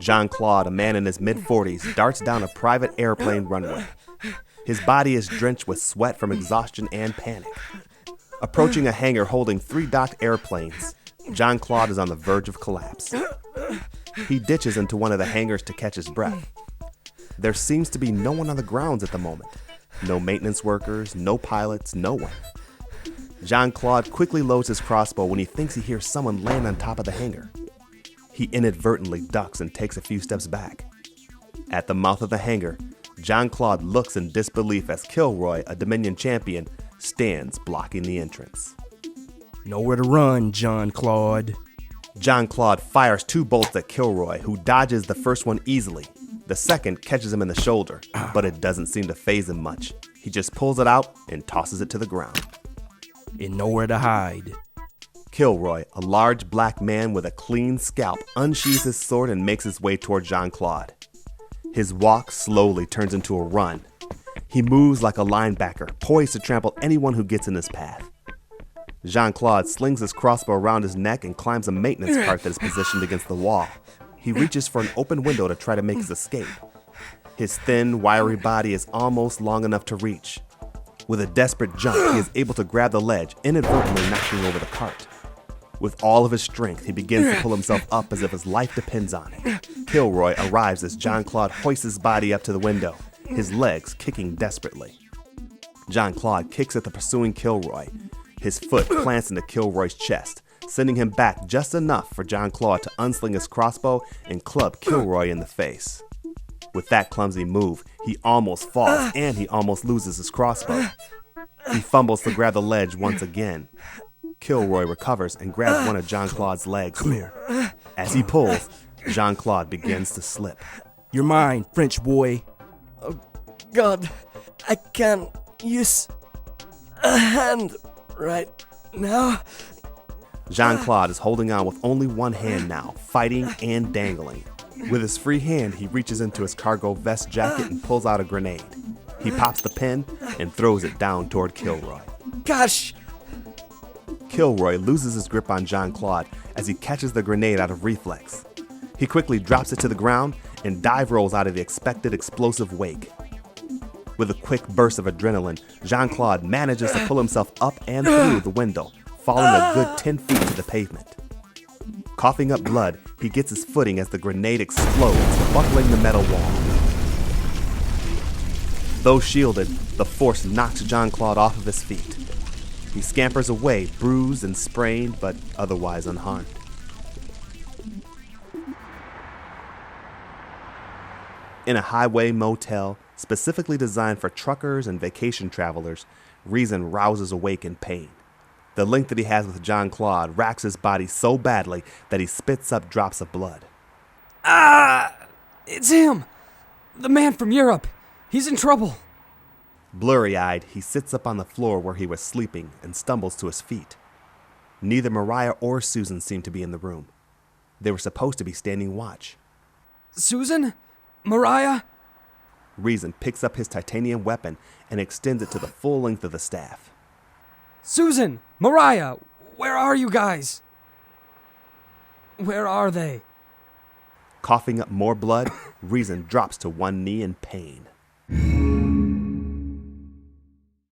Jean-Claude, a man in his mid-40s, darts down a private airplane runway. His body is drenched with sweat from exhaustion and panic. Approaching a hangar holding 3 docked airplanes, Jean-Claude is on the verge of collapse. He ditches into one of the hangars to catch his breath. There seems to be no one on the grounds at the moment. No maintenance workers, no pilots, no one. Jean-Claude quickly loads his crossbow when he thinks he hears someone land on top of the hangar. He inadvertently ducks and takes a few steps back. At the mouth of the hangar, Jean-Claude looks in disbelief as Kilroy, a Dominion champion, stands blocking the entrance. Nowhere to run, Jean-Claude. Jean-Claude fires 2 bolts at Kilroy, who dodges the first one easily. The second catches him in the shoulder, but it doesn't seem to faze him much. He just pulls it out and tosses it to the ground. And nowhere to hide. Kilroy, a large black man with a clean scalp, unsheathes his sword and makes his way toward Jean-Claude. His walk slowly turns into a run. He moves like a linebacker, poised to trample anyone who gets in his path. Jean-Claude slings his crossbow around his neck and climbs a maintenance cart that is positioned against the wall. He reaches for an open window to try to make his escape. His thin, wiry body is almost long enough to reach. With a desperate jump, he is able to grab the ledge, inadvertently knocking over the cart. With all of his strength, he begins to pull himself up as if his life depends on it. Kilroy arrives as Jean-Claude hoists his body up to the window, his legs kicking desperately. Jean-Claude kicks at the pursuing Kilroy. His foot plants into Kilroy's chest, sending him back just enough for Jean-Claude to unsling his crossbow and club Kilroy in the face. With that clumsy move, he almost falls and he almost loses his crossbow. He fumbles to grab the ledge once again. Kilroy recovers and grabs one of Jean-Claude's legs. Come here. As he pulls, Jean-Claude begins to slip. You're mine, French boy. Oh, God, I can't use a hand right now. Jean-Claude is holding on with only one hand now, fighting and dangling. With his free hand, he reaches into his cargo vest jacket and pulls out a grenade. He pops the pin and throws it down toward Kilroy. Gosh! Kilroy loses his grip on Jean-Claude as he catches the grenade out of reflex. He quickly drops it to the ground and dive rolls out of the expected explosive wake. With a quick burst of adrenaline, Jean-Claude manages to pull himself up and through the window, falling a good 10 feet to the pavement. Coughing up blood, he gets his footing as the grenade explodes, buckling the metal wall. Though shielded, the force knocks Jean-Claude off of his feet. He scampers away, bruised and sprained, but otherwise unharmed. In a highway motel, specifically designed for truckers and vacation travelers, Rezin rouses awake in pain. The link that he has with Jean-Claude racks his body so badly that he spits up drops of blood. It's him! The man from Europe! He's in trouble! Blurry-eyed, he sits up on the floor where he was sleeping and stumbles to his feet. Neither Mariah or Susan seem to be in the room. They were supposed to be standing watch. Susan? Mariah? Rezin picks up his titanium weapon and extends it to the full length of the staff. Susan! Mariah! Where are you guys? Where are they? Coughing up more blood, Rezin drops to one knee in pain.